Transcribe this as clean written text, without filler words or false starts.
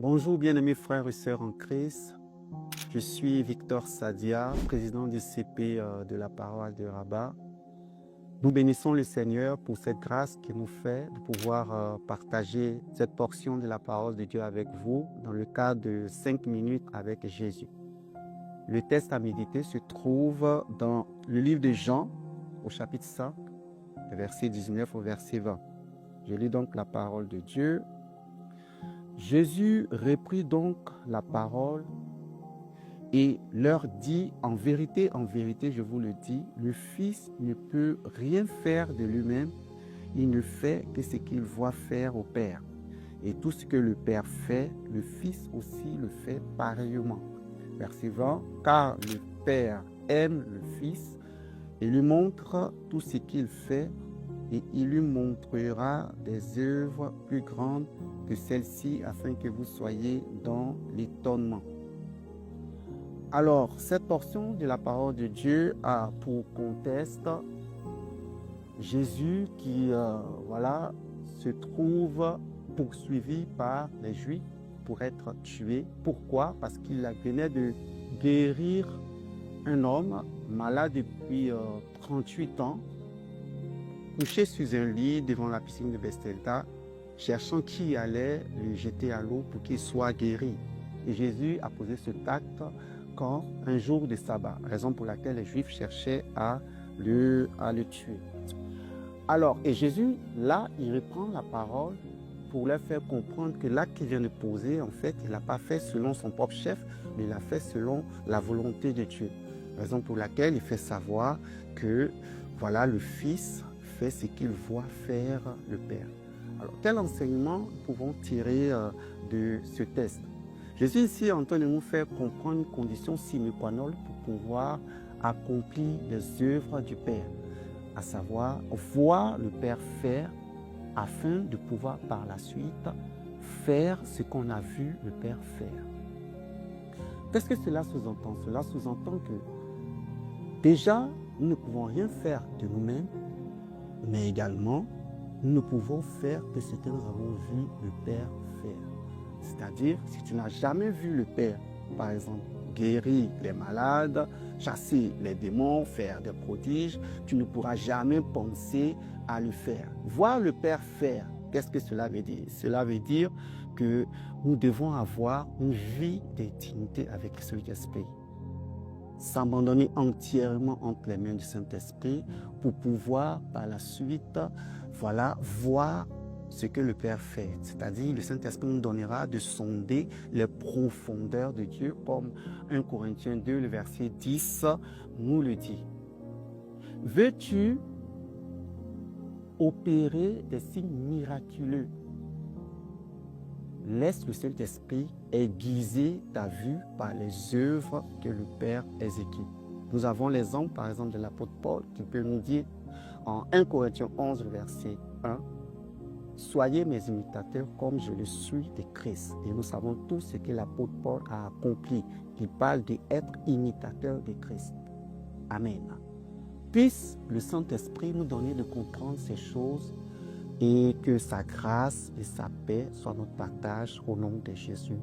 Bonjour bien-aimés frères et sœurs en Christ. Je suis Victor Sadia, président du CP de la paroisse de Rabat. Nous bénissons le Seigneur pour cette grâce qu'il nous fait de pouvoir partager cette portion de la parole de Dieu avec vous dans le cadre de 5 minutes avec Jésus. Le texte à méditer se trouve dans le livre de Jean au chapitre 5, verset 19 au verset 20. Je lis donc la parole de Dieu. Jésus reprit donc la parole et leur dit, en vérité, je vous le dis, le Fils ne peut rien faire de lui-même, il ne fait que ce qu'il voit faire au Père. Et tout ce que le Père fait, le Fils aussi le fait pareillement. Verset 20, car le Père aime le Fils et lui montre tout ce qu'il fait, et il lui montrera des œuvres plus grandes que celle-ci, afin que vous soyez dans l'étonnement. Alors, cette portion de la parole de Dieu a pour contexte Jésus qui se trouve poursuivi par les Juifs pour être tué. Pourquoi? Parce qu'il venait de guérir un homme malade depuis 38 ans, couché sur un lit devant la piscine de Bethesda, cherchant qui allait le jeter à l'eau pour qu'il soit guéri. Et Jésus a posé cet acte quand un jour de sabbat, raison pour laquelle les Juifs cherchaient à le tuer. Alors, et Jésus, là, il reprend la parole pour leur faire comprendre que l'acte qu'il vient de poser, en fait, il ne l'a pas fait selon son propre chef, mais il l'a fait selon la volonté de Dieu. Raison pour laquelle il fait savoir que, voilà, le Fils fait ce qu'il voit faire le Père. Alors, quel enseignement nous pouvons tirer de ce texte? Jésus ici est en train de nous faire comprendre une condition sine qua non pour pouvoir accomplir les œuvres du Père, à savoir voir le Père faire afin de pouvoir par la suite faire ce qu'on a vu le Père faire. Qu'est-ce que cela sous-entend? Cela sous-entend que déjà, nous ne pouvons rien faire de nous-mêmes, mais également, nous ne pouvons faire que ce que nous avons vu le Père faire. C'est-à-dire, si tu n'as jamais vu le Père, par exemple, guérir les malades, chasser les démons, faire des prodiges, tu ne pourras jamais penser à le faire. Voir le Père faire, qu'est-ce que cela veut dire? Cela veut dire que nous devons avoir une vie d'intimité avec le Saint-Esprit. S'abandonner entièrement entre les mains du Saint-Esprit pour pouvoir par la suite, voir ce que le Père fait. C'est-à-dire, le Saint-Esprit nous donnera de sonder les profondeurs de Dieu, comme 1 Corinthiens 2, le verset 10 nous le dit. Veux-tu opérer des signes miraculeux? Laisse le Saint-Esprit aiguiser ta vue par les œuvres que le Père exécute. Nous avons l'exemple, par exemple, de l'apôtre Paul, qui peut nous dire en 1 Corinthiens 11, verset 1, « Soyez mes imitateurs comme je le suis de Christ. » Et nous savons tous ce que l'apôtre Paul a accompli. Il parle d'être imitateur de Christ. Amen. Puisse le Saint-Esprit nous donner de comprendre ces choses et que sa grâce et sa paix soient notre partage au nom de Jésus.